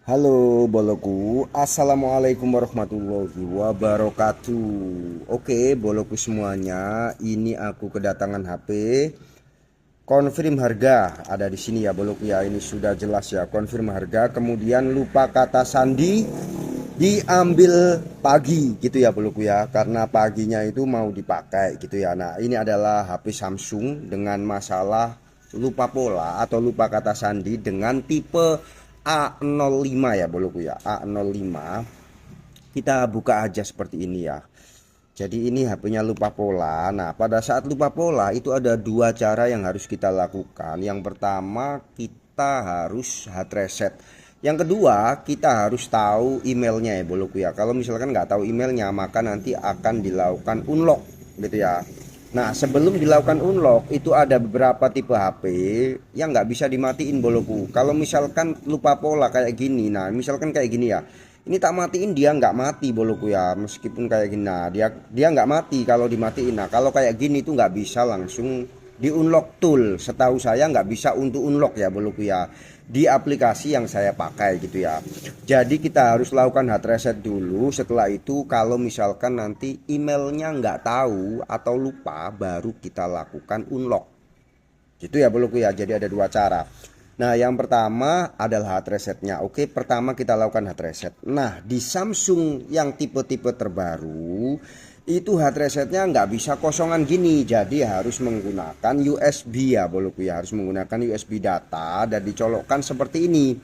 Halo boloku, assalamualaikum warahmatullahi wabarakatuh. Oke boloku semuanya, ini aku kedatangan HP. Confirm harga ada di sini ya boloku ya. Ini sudah jelas ya, confirm harga. Kemudian lupa kata sandi diambil pagi gitu ya boloku ya, karena paginya itu mau dipakai gitu ya. Nah ini adalah HP Samsung dengan masalah lupa pola atau lupa kata sandi dengan tipe A05 ya boloku ya. A05 kita buka aja seperti ini ya. Jadi ini HP-nya lupa pola. Nah, pada saat lupa pola itu ada dua cara yang harus kita lakukan. Yang pertama, kita harus hard reset. Yang kedua, kita harus tahu emailnya ya boloku ya. Kalau misalkan nggak tahu emailnya, maka nanti akan dilakukan unlock gitu ya. Nah, sebelum dilakukan unlock itu ada beberapa tipe HP yang nggak bisa dimatiin boloku. Kalau misalkan lupa pola kayak gini, nah misalkan kayak gini ya, ini tak matiin dia nggak mati boloku ya, meskipun kayak gini. Nah dia nggak mati kalau dimatiin. Nah kalau kayak gini tuh nggak bisa langsung di unlock tool. Setahu saya nggak bisa untuk unlock ya boloku ya, di aplikasi yang saya pakai gitu ya. Jadi kita harus lakukan hard reset dulu. Setelah itu kalau misalkan nanti emailnya nggak tahu atau lupa, baru kita lakukan unlock gitu ya boloku ya. Jadi ada dua cara. Nah yang pertama adalah hard resetnya. Oke, pertama kita lakukan hard reset. Nah di Samsung yang tipe-tipe terbaru itu hard resetnya nggak bisa kosongan gini. Jadi harus menggunakan USB ya boloku ya. Harus menggunakan USB data dan dicolokkan seperti ini.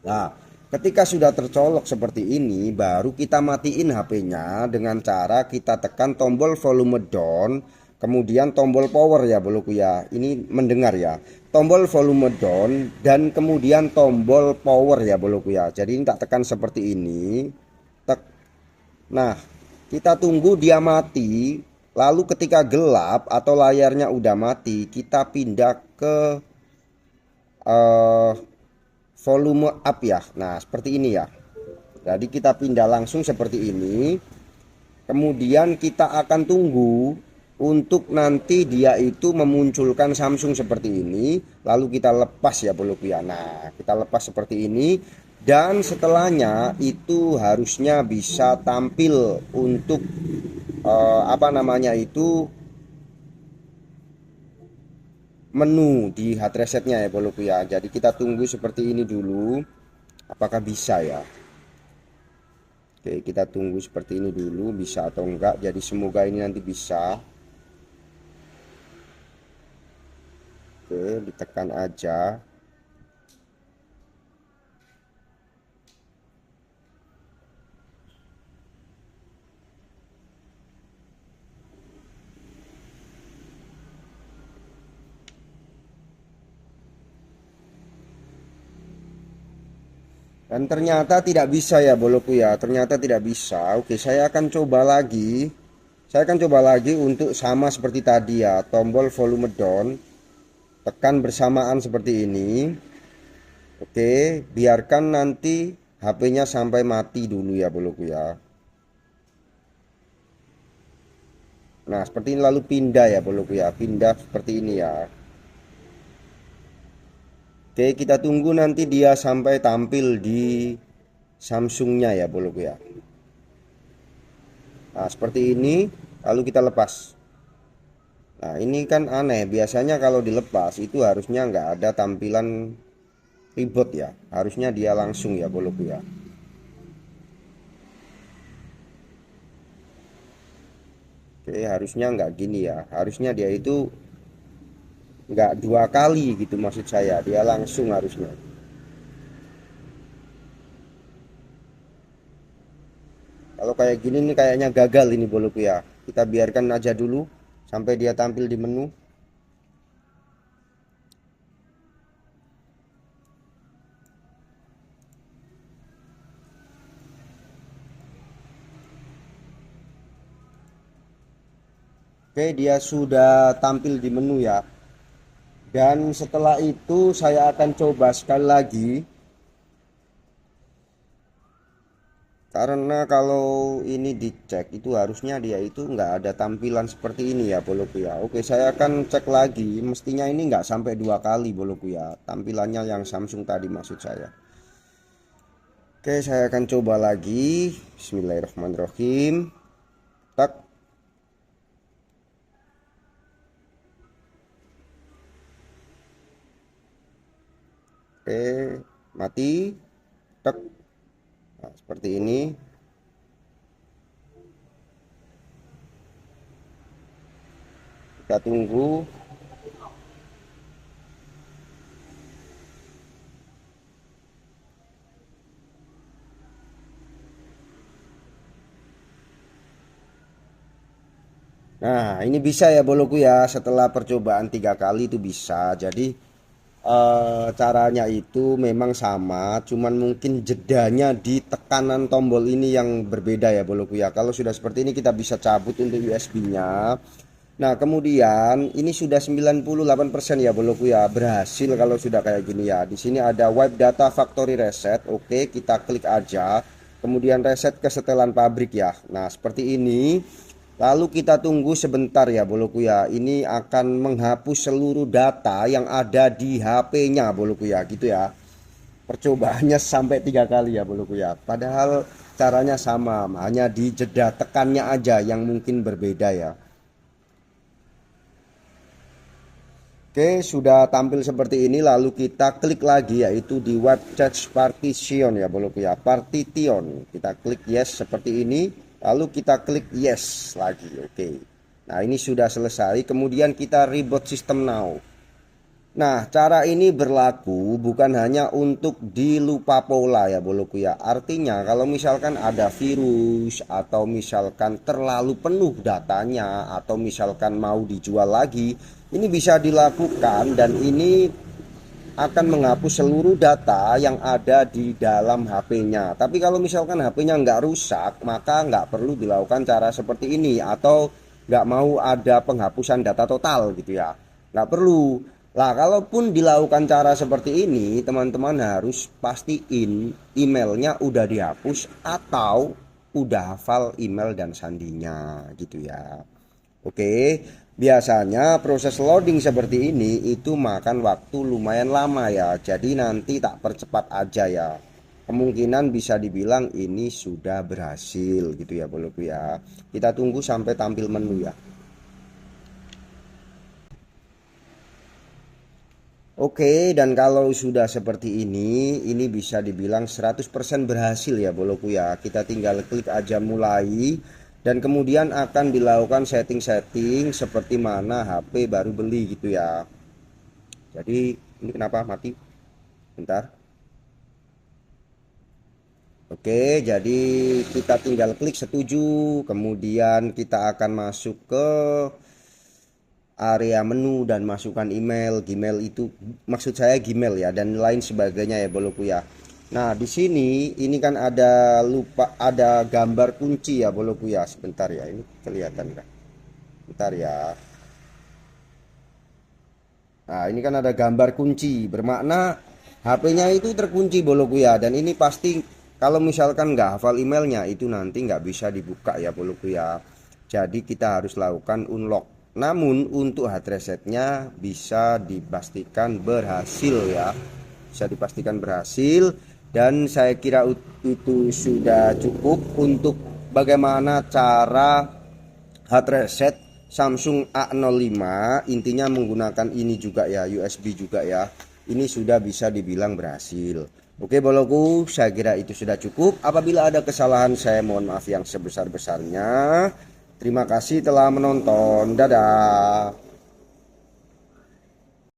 Nah ketika sudah tercolok seperti ini, baru kita matiin HP-nya dengan cara kita tekan tombol volume down, kemudian tombol power ya boloku ya. Ini mendengar ya, tombol volume down dan kemudian tombol power ya boloku ya. Jadi ini tak tekan seperti ini, tek. Nah kita tunggu dia mati. Lalu ketika gelap atau layarnya udah mati, kita pindah ke eh, volume up ya. Nah seperti ini ya. Jadi kita pindah langsung seperti ini. Kemudian kita akan tunggu untuk nanti dia itu memunculkan Samsung seperti ini. Lalu kita lepas ya boloku ya. Nah kita lepas seperti ini. Dan setelahnya itu harusnya bisa tampil untuk apa namanya itu, menu di hard resetnya ya boloku ya. Jadi kita tunggu seperti ini dulu. Apakah bisa ya? Oke, kita tunggu seperti ini dulu, bisa atau enggak. Jadi semoga ini nanti bisa. Oke, ditekan aja. Dan ternyata tidak bisa ya boloku ya. Ternyata tidak bisa. Oke, saya akan coba lagi. Saya akan coba lagi untuk sama seperti tadi ya. Tombol volume down, tekan bersamaan seperti ini. Oke, biarkan nanti HP-nya sampai mati dulu ya boloku ya. Nah seperti ini, lalu pindah ya boloku ya. Pindah seperti ini ya. Oke, kita tunggu nanti dia sampai tampil di Samsungnya ya boloku ya. Nah seperti ini, lalu kita lepas. Nah ini kan aneh, biasanya kalau dilepas itu harusnya nggak ada tampilan ribet ya. Harusnya dia langsung ya boloku ya. Oke, harusnya nggak gini ya. Harusnya dia itu nggak dua kali gitu, maksud saya. Dia langsung harusnya. Kalau kayak gini nih kayaknya gagal ini boloku ya. Kita biarkan aja dulu sampai dia tampil di menu. Oke, dia sudah tampil di menu ya. Dan setelah itu saya akan coba sekali lagi. Karena kalau ini dicek itu harusnya dia itu nggak ada tampilan seperti ini ya boloku ya. Oke, saya akan cek lagi. Mestinya ini nggak sampai dua kali boloku ya. Tampilannya yang Samsung tadi maksud saya. Oke, saya akan coba lagi. Bismillahirrahmanirrahim. Tak. Oke, mati. Tak. Nah, seperti ini. Kita tunggu. Nah, ini bisa ya boloku ya. Setelah percobaan 3 kali itu bisa. Jadi caranya itu memang sama, cuman mungkin jedanya di tekanan tombol ini yang berbeda ya boloku ya. Kalau sudah seperti ini kita bisa cabut untuk USB-nya. Nah, kemudian ini sudah 98% ya boloku ya, berhasil kalau sudah kayak gini ya. Di sini ada wipe data factory reset. Oke, kita klik aja. Kemudian reset ke setelan pabrik ya. Nah, seperti ini. Lalu kita tunggu sebentar ya boloku ya. Ini akan menghapus seluruh data yang ada di HP-nya boloku ya, gitu ya. Percobaannya sampai 3 kali ya boloku ya. Padahal caranya sama, hanya di jeda tekannya aja yang mungkin berbeda ya. Oke, sudah tampil seperti ini. Lalu kita klik lagi yaitu di web cache partition ya boloku ya, partition. Kita klik yes seperti ini. Lalu kita klik yes lagi. Oke. Nah, ini sudah selesai. Kemudian kita reboot system now. Nah, cara ini berlaku bukan hanya untuk di lupa pola ya boloku ya. Artinya kalau misalkan ada virus atau misalkan terlalu penuh datanya atau misalkan mau dijual lagi, ini bisa dilakukan dan ini akan menghapus seluruh data yang ada di dalam HP-nya. Tapi kalau misalkan HP-nya nggak rusak, maka nggak perlu dilakukan cara seperti ini, atau nggak mau ada penghapusan data total gitu ya. Nggak perlu. Lah, kalaupun dilakukan cara seperti ini, teman-teman harus pastiin emailnya udah dihapus atau udah hafal email dan sandinya gitu ya. Oke, biasanya proses loading seperti ini itu makan waktu lumayan lama ya. Jadi nanti tak percepat aja ya. Kemungkinan bisa dibilang ini sudah berhasil gitu ya boloku ya. Kita tunggu sampai tampil menu ya. Oke, dan kalau sudah seperti ini bisa dibilang 100% berhasil ya boloku ya. Kita tinggal klik aja mulai. Dan kemudian akan dilakukan setting-setting seperti mana HP baru beli gitu ya. Jadi ini kenapa mati? Bentar. Oke, jadi kita tinggal klik setuju. Kemudian kita akan masuk ke area menu dan masukkan email. Gmail itu maksud saya Gmail ya, dan lain sebagainya ya boloku ya. Nah, di sini ini kan ada gambar kunci ya boloku ya. Sebentar ya, ini kelihatan kan? Bentar ya. Nah, ini kan ada gambar kunci, bermakna HP-nya itu terkunci boloku ya. Dan ini pasti kalau misalkan nggak hafal emailnya itu nanti nggak bisa dibuka ya boloku ya. Jadi kita harus lakukan unlock. Namun untuk hard resetnya bisa dipastikan berhasil ya. Bisa dipastikan berhasil. Dan saya kira itu sudah cukup untuk bagaimana cara hard reset Samsung A05. Intinya menggunakan ini juga ya, USB juga ya. Ini sudah bisa dibilang berhasil. Oke boloku, saya kira itu sudah cukup. Apabila ada kesalahan saya mohon maaf yang sebesar-besarnya. Terima kasih telah menonton. Dadah.